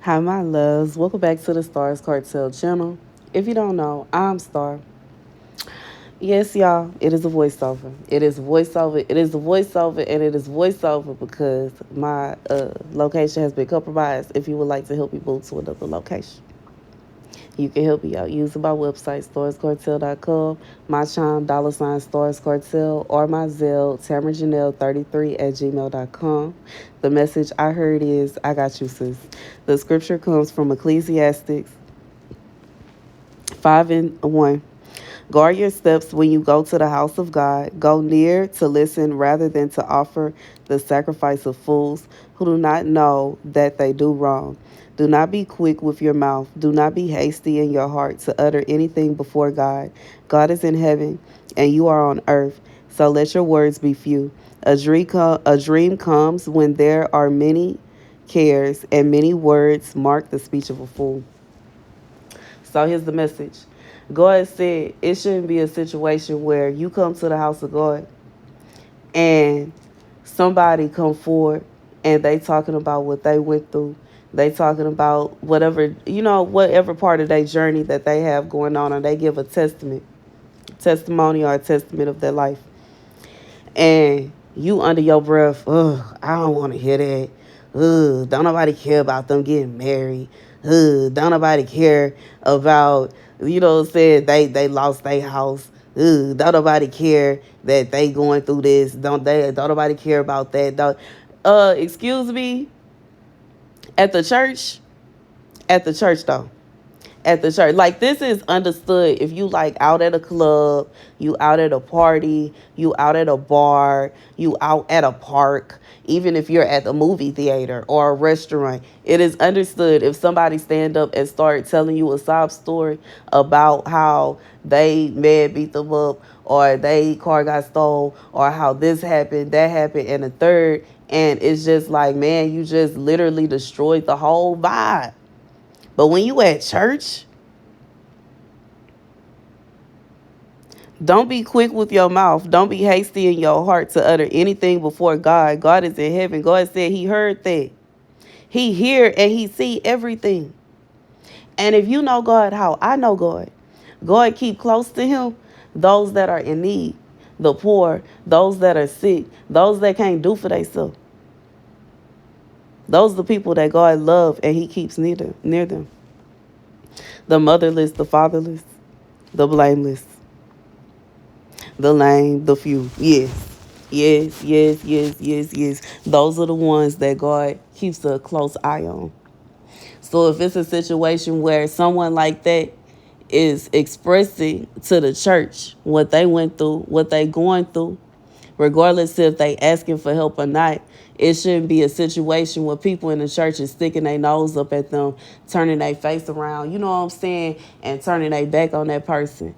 Hi, my loves. Welcome back to the Starscartel channel. If you don't know, I'm Star. Yes, y'all, it is a voiceover. It is voiceover. It is a voiceover, and it is voiceover because my location has been compromised. If you would like to help me move to another location, you can help me out using my website, starscartel.com, my chime, $starscartel, or my Zelle, tamarajanelle33 at gmail.com. The message I heard is, I got you, sis. The scripture comes from Ecclesiastes 5 and 1. Guard your steps when you go to the house of God. Go near to listen rather than to offer the sacrifice of fools who do not know that they do wrong. Do not be quick with your mouth. Do not be hasty in your heart to utter anything before God. God is in heaven and you are on earth, so let your words be few. A dream comes when there are many cares, and many words mark the speech of a fool. So here's the message. God said it shouldn't be a situation where you come to the house of God and somebody come forward and they talking about what they went through. They talking about whatever, whatever part of their journey that they have going on, and they give a testimony or a testament of their life. And you under your breath, ugh, I don't want to hear that. Ugh, don't nobody care about them getting married. Ugh, don't nobody care about, saying they lost their house. Ugh, don't nobody care that they going through this. Don't nobody care about that. Excuse me, at the church, though. At the church. Like, this is understood if you like out at a club, you out at a party, you out at a bar, you out at a park, even if you're at the movie theater or a restaurant. It is understood if somebody stand up and start telling you a sob story about how they man beat them up, or they car got stole, or how this happened, that happened, and the third, and it's just like, man, you just literally destroyed the whole vibe. But when you at church, don't be quick with your mouth. Don't be hasty in your heart to utter anything before God. God is in heaven. God said he heard that. He hear and he see everything. And if you know God how I know God, God keep close to him those that are in need, the poor, those that are sick, those that can't do for themselves. Those are the people that God love and he keeps near them. The motherless, the fatherless, the blameless, the lame, the few. Yes. Yes, yes, yes, yes, yes. Those are the ones that God keeps a close eye on. So if it's a situation where someone like that is expressing to the church what they went through, what they going through, regardless if they asking for help or not, it shouldn't be a situation where people in the church is sticking their nose up at them, turning their face around, you know what I'm saying, and turning their back on that person.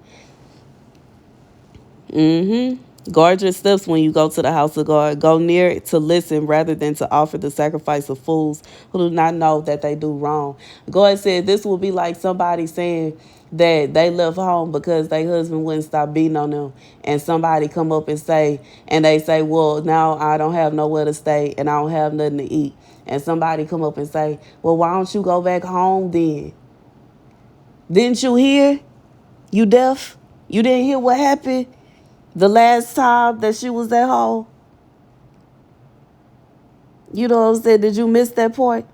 Guard your steps when you go to the house of God. Go near it to listen rather than to offer the sacrifice of fools who do not know that they do wrong. God said this will be like somebody saying that they left home because their husband wouldn't stop beating on them. And somebody come up and they say, well, now I don't have nowhere to stay and I don't have nothing to eat. And somebody come up and say, well, why don't you go back home then? Didn't you hear? You deaf? You didn't hear what happened? The last time that she was at home, you know what I'm saying? Did you miss that part?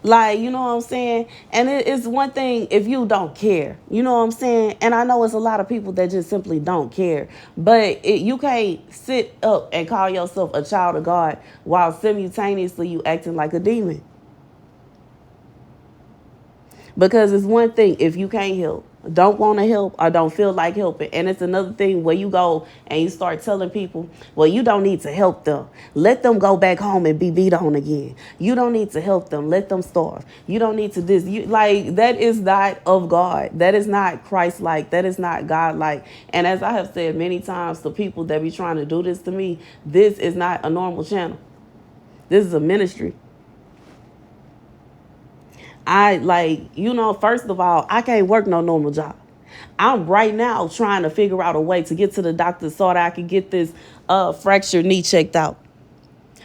Like, you know what I'm saying? And it's one thing if you don't care, you know what I'm saying? And I know it's a lot of people that just simply don't care. But you can't sit up and call yourself a child of God while simultaneously you acting like a demon. Because it's one thing if you can't help, don't want to help, or don't feel like helping. And it's another thing where you go and you start telling people, well, you don't need to help them. Let them go back home and be beat on again. You don't need to help them. Let them starve. You don't need to this. Like, that is not of God. That is not Christ-like. That is not God-like. And as I have said many times to people that be trying to do this to me, this is not a normal channel. This is a ministry. First of all, I can't work no normal job. I'm right now trying to figure out a way to get to the doctor so that I can get this fractured knee checked out.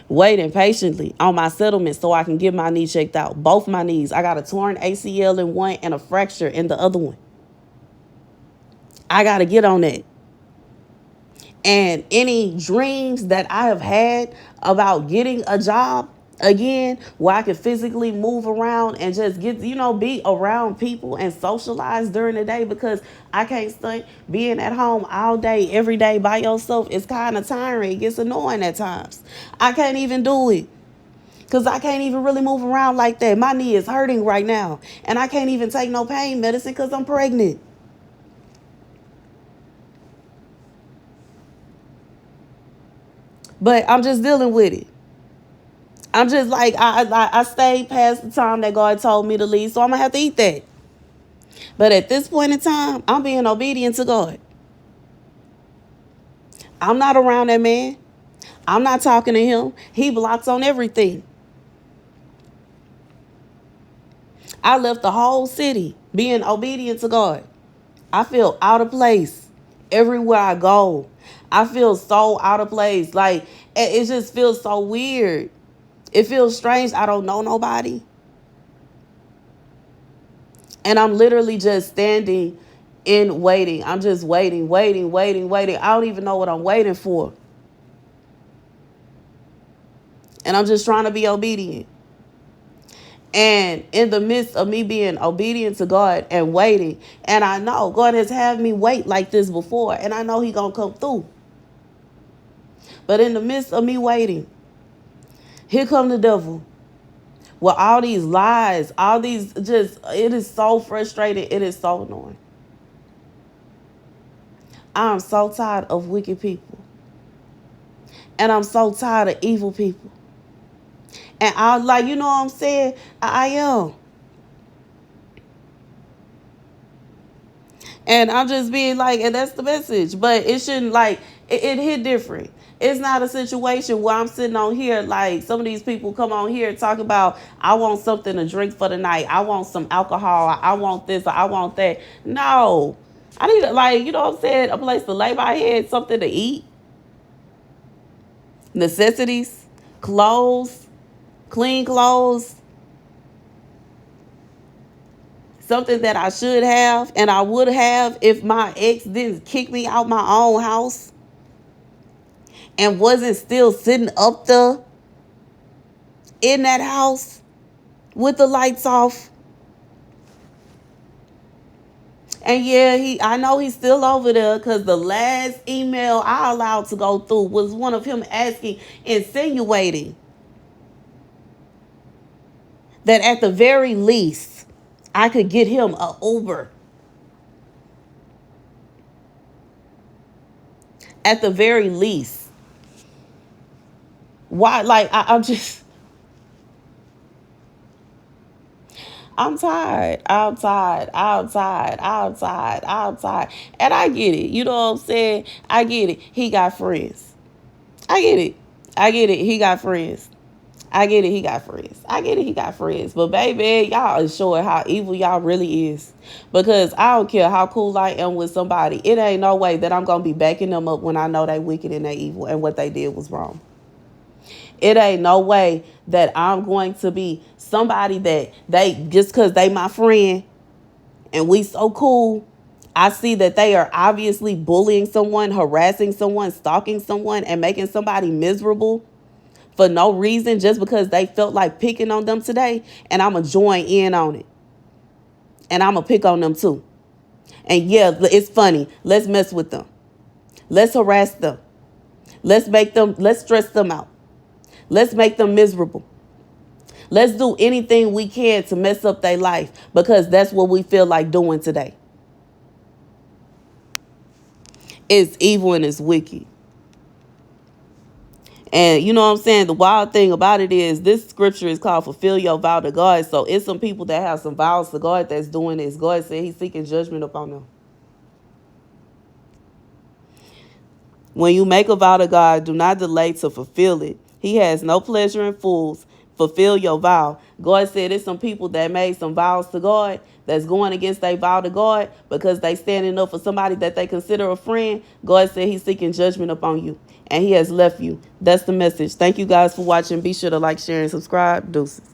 Waiting patiently on my settlement so I can get my knee checked out. Both my knees. I got a torn ACL in one and a fracture in the other one. I got to get on that. And any dreams that I have had about getting a job again, where I can physically move around and just get, be around people and socialize during the day, because I can't stay being at home all day, every day by yourself. It's kind of tiring. It gets annoying at times. I can't even do it because I can't even really move around like that. My knee is hurting right now, and I can't even take no pain medicine because I'm pregnant. But I'm just dealing with it. I'm just like, I stayed past the time that God told me to leave, so I'm going to have to eat that. But at this point in time, I'm being obedient to God. I'm not around that man. I'm not talking to him. He blocks on everything. I left the whole city being obedient to God. I feel out of place everywhere I go. I feel so out of place. Like, it just feels so weird. It feels strange. I don't know nobody. And I'm literally just standing in waiting. I'm just waiting, waiting, waiting, waiting. I don't even know what I'm waiting for. And I'm just trying to be obedient. And in the midst of me being obedient to God and waiting, and I know God has had me wait like this before, and I know He gonna come through. But in the midst of me waiting, here come the devil with all these lies, all these it is so frustrating. It is so annoying. I'm so tired of wicked people. And I'm so tired of evil people. And I like, you know what I'm saying? I am. And I'm just being like, and that's the message. But it shouldn't, like, it hit different. It's not a situation where I'm sitting on here like some of these people come on here and talk about, I want something to drink for the night. I want some alcohol. I want this. Or I want that. No. I need, like, you know what I'm saying? A place to lay my head, something to eat. Necessities. Clothes. Clean clothes. Something that I should have and I would have if my ex didn't kick me out my own house and wasn't still sitting up there in that house with the lights off. And yeah, I know he's still over there because the last email I allowed to go through was one of him asking, insinuating that at the very least I could get him an Uber. At the very least. Why? Like, I'm just, I'm tired. I'm tired. I'm tired. I'm tired. I'm tired. And I get it. You know what I'm saying? I get it. He got friends. I get it. I get it. He got friends. I get it. He got friends. I get it. He got friends. But baby, y'all is showing how evil y'all really is. Because I don't care how cool I am with somebody. It ain't no way that I'm going to be backing them up when I know they wicked and they evil and what they did was wrong. It ain't no way that I'm going to be somebody that they, just because they my friend and we so cool, I see that they are obviously bullying someone, harassing someone, stalking someone, and making somebody miserable for no reason just because they felt like picking on them today. And I'm going to join in on it. And I'm going to pick on them too. And yeah, it's funny. Let's mess with them. Let's harass them. Let's stress them out. Let's make them miserable. Let's do anything we can to mess up their life because that's what we feel like doing today. It's evil and it's wicked. And you know what I'm saying? The wild thing about it is this scripture is called fulfill your vow to God. So it's some people that have some vows to God that's doing this. God said he's seeking judgment upon them. When you make a vow to God, do not delay to fulfill it. He has no pleasure in fools, fulfill your vow. God said it's some people that made some vows to God that's going against their vow to God because they standing up for somebody that they consider a friend. God said he's seeking judgment upon you and he has left you. That's the message. Thank you guys for watching. Be sure to like, share, and subscribe. Deuces.